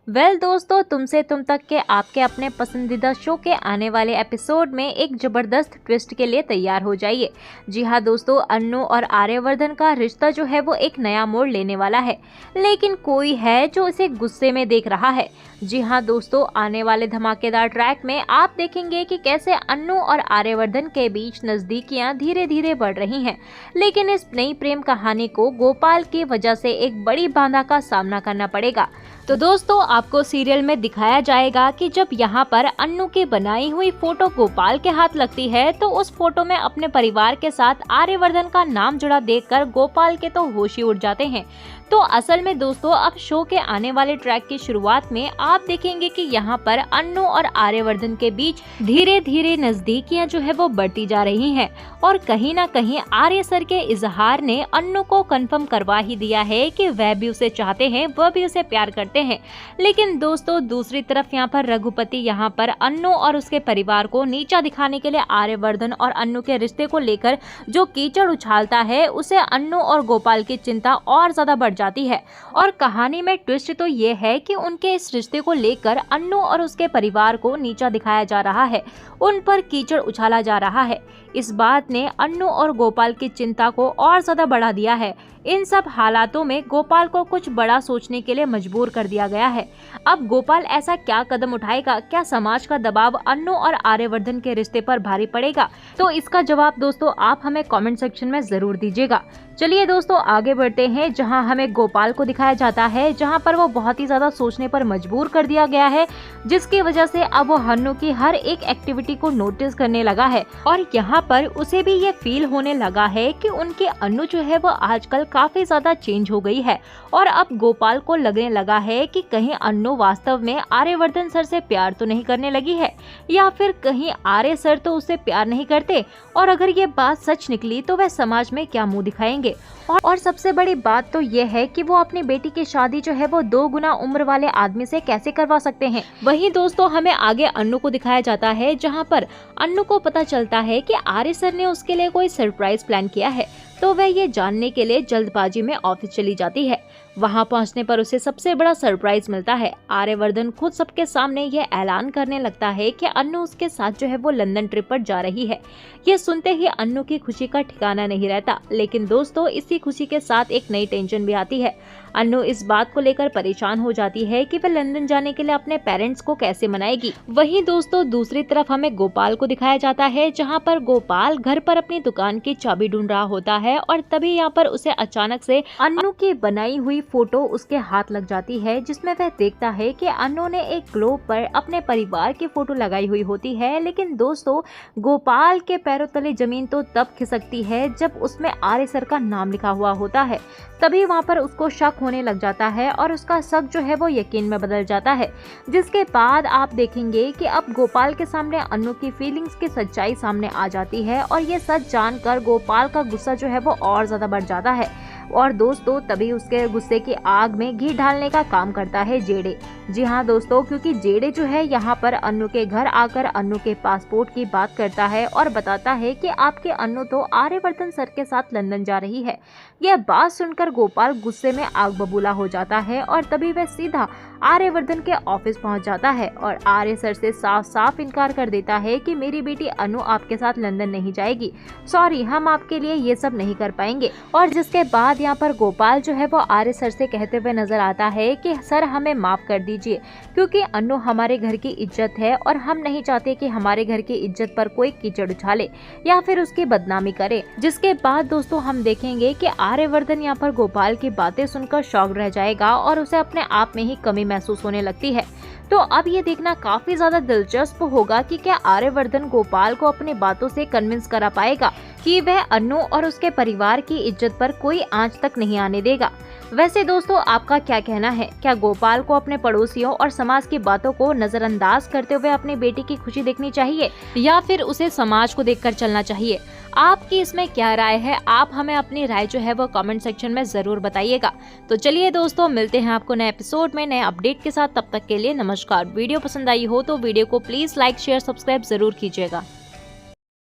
दोस्तों, तुमसे तुम तक के आपके अपने पसंदीदा शो के आने वाले एपिसोड में एक जबरदस्त ट्विस्ट के लिए तैयार हो जाइए। जी हाँ दोस्तों, अन्नू और आर्यवर्धन का रिश्ता जो है वो एक नया मोड़ लेने वाला है, लेकिन कोई है जो इसे गुस्से में देख रहा है। जी हाँ दोस्तों, आने वाले धमाकेदार ट्रैक में आप देखेंगे कि कैसे अन्नू और आर्यवर्धन के बीच नजदीकियां धीरे धीरे बढ़ रही हैं, लेकिन इस नई प्रेम कहानी को गोपाल की वजह से एक बड़ी बाधा का सामना करना पड़ेगा। तो दोस्तों, आपको सीरियल में दिखाया जाएगा कि जब यहाँ पर अन्नू की बनाई हुई फोटो गोपाल के हाथ लगती है तो उस फोटो में अपने परिवार के साथ आर्यवर्धन का नाम जुड़ा देखकर गोपाल के तो होश ही उड़ जाते हैं। तो असल में दोस्तों, अब शो के आने वाले ट्रैक की शुरुआत में आप देखेंगे कि यहाँ पर अन्नू और आर्यवर्धन के बीच धीरे धीरे नजदीकियां जो है वो बढ़ती जा रही हैं और कहीं ना कहीं आर्य सर के इजहार ने अन्नू को कंफर्म करवा ही दिया है कि वह भी उसे चाहते हैं, वह भी उसे प्यार करते हैं। लेकिन दोस्तों, दूसरी तरफ यहाँ पर रघुपति यहाँ पर अन्नू और उसके परिवार को नीचा दिखाने के लिए आर्यवर्धन और अन्नू के रिश्ते को लेकर जो कीचड़ उछालता है, उसे अन्नू और गोपाल की चिंता और ज्यादा बढ़ जाती है। और कहानी में ट्विस्ट तो ये है कि उनके इस रिश्ते को लेकर अन्नू और उसके परिवार को नीचा दिखाया जा रहा है, उन पर कीचड़ उछाला जा रहा है। इस बात ने अन्नू और गोपाल की चिंता को और ज्यादा बढ़ा दिया है। इन सब हालातों में गोपाल को कुछ बड़ा सोचने के लिए मजबूर कर दिया गया है। अब गोपाल ऐसा क्या कदम उठाएगा? क्या समाज का दबाव अन्नू और आर्यवर्धन के रिश्ते पर भारी पड़ेगा? तो इसका जवाब दोस्तों आप हमें कमेंट सेक्शन में जरूर दीजिएगा। चलिए दोस्तों, आगे बढ़ते हैं, जहां हमें गोपाल को दिखाया जाता है जहां पर वो बहुत ही ज्यादा सोचने पर मजबूर कर दिया गया है, जिसकी वजह से अब वो अन्नू की हर एक एक्टिविटी को नोटिस करने लगा है और यहाँ पर उसे भी ये फील होने लगा है कि उनकी अन्नू जो है वो आजकल काफी ज्यादा चेंज हो गई है। और अब गोपाल को लगने लगा है कि कहीं अन्नू वास्तव में आर्यवर्धन सर से प्यार तो नहीं करने लगी है, या फिर कहीं आर्य सर तो उससे प्यार नहीं करते, और अगर ये बात सच निकली तो वह समाज में क्या मुंह दिखाएंगे। और सबसे बड़ी बात तो ये है कि वो अपनी बेटी की शादी जो है वो 2 गुना उम्र वाले आदमी से कैसे करवा सकते हैं। वहीं दोस्तों, हमें आगे अन्नू को दिखाया जाता है जहाँ पर अन्नू को पता चलता है कि आर्य सर ने उसके लिए कोई सरप्राइज प्लान किया है, तो वह ये जानने के लिए जल्दबाजी में ऑफिस चली जाती है। वहां पहुंचने पर उसे सबसे बड़ा सरप्राइज मिलता है। आर्यवर्धन खुद सबके सामने ये ऐलान करने लगता है कि अन्नू उसके साथ जो है वो लंदन ट्रिप पर जा रही है। ये सुनते ही अन्नू की खुशी का ठिकाना नहीं रहता, लेकिन दोस्तों इसी खुशी के साथ एक नई टेंशन भी आती है। अन्नू इस बात को लेकर परेशान हो जाती है कि वह लंदन जाने के लिए अपने पेरेंट्स को कैसे मनाएगी। वहीं दोस्तों, दूसरी तरफ हमें गोपाल को दिखाया जाता है जहां पर गोपाल घर पर अपनी दुकान की चाबी ढूंढ रहा होता है और तभी यहाँ पर उसे अचानक से अन्नू की बनाई हुई फोटो उसके हाथ लग जाती है, जिसमें वह देखता है कि अन्नू ने एक ग्लोब पर अपने परिवार की फोटो लगाई हुई होती है। लेकिन दोस्तों, गोपाल के पैरों तले जमीन तो तब खिसकती है जब उसमें आर्य सर का नाम लिखा हुआ होता है। तभी वहाँ पर उसको शक होने लग जाता है और उसका शक जो है वो यकीन में बदल जाता है, जिसके बाद आप देखेंगे कि अब गोपाल के सामने अन्नू की फीलिंग्स की सच्चाई सामने आ जाती है और ये सच जानकर गोपाल का गुस्सा जो है वो और ज्यादा बढ़ जाता है। और दोस्तों, तभी उसके गुस्से की आग में घी डालने का काम करता है जेडे। जी हाँ दोस्तों, क्योंकि जेडे जो है यहाँ पर अन्नू के घर आकर अन्नू के पासपोर्ट की बात करता है और बताता है कि आपके अन्नू तो आर्यवर्धन सर के साथ लंदन जा रही है। यह बात सुनकर गोपाल गुस्से में आग बबूला हो जाता है और तभी वह सीधा आर्यवर्धन के ऑफिस पहुंच जाता है और आर्य सर से साफ साफ इनकार कर देता है कि मेरी बेटी अनु आपके साथ लंदन नहीं जाएगी, सॉरी, हम आपके लिए ये सब नहीं कर पाएंगे। और जिसके बाद यहाँ पर गोपाल जो है वो आर्य सर से कहते हुए नजर आता है कि सर हमें माफ कर दीजिए, क्योंकि अनु हमारे घर की इज्जत है और हम नहीं चाहते कि हमारे घर की इज्जत पर कोई कीचड़ उछाले या फिर उसकी बदनामी करे। जिसके बाद दोस्तों हम देखेंगे कि आर्यवर्धन यहाँ पर गोपाल की बातें सुनकर शॉक रह जाएगा और उसे अपने आप में ही कमी महसूस होने लगती है। तो अब ये देखना काफी ज्यादा दिलचस्प होगा कि क्या आर्यवर्धन गोपाल को अपनी बातों से कन्विंस करा पाएगा कि वह अनु और उसके परिवार की इज्जत पर कोई आंच तक नहीं आने देगा। वैसे दोस्तों, आपका क्या कहना है? क्या गोपाल को अपने पड़ोसियों और समाज की बातों को नजरअंदाज करते हुए अपनी बेटी की खुशी देखनी चाहिए या फिर उसे समाज को देखकर चलना चाहिए? आपकी इसमें क्या राय है? आप हमें अपनी राय जो है वो कमेंट सेक्शन में जरूर बताइएगा। तो चलिए दोस्तों, मिलते हैं आपको नए एपिसोड में नए अपडेट के साथ। तब तक के लिए नमस्कार। वीडियो पसंद आई हो तो वीडियो को प्लीज लाइक शेयर सब्सक्राइब जरूर कीजिएगा।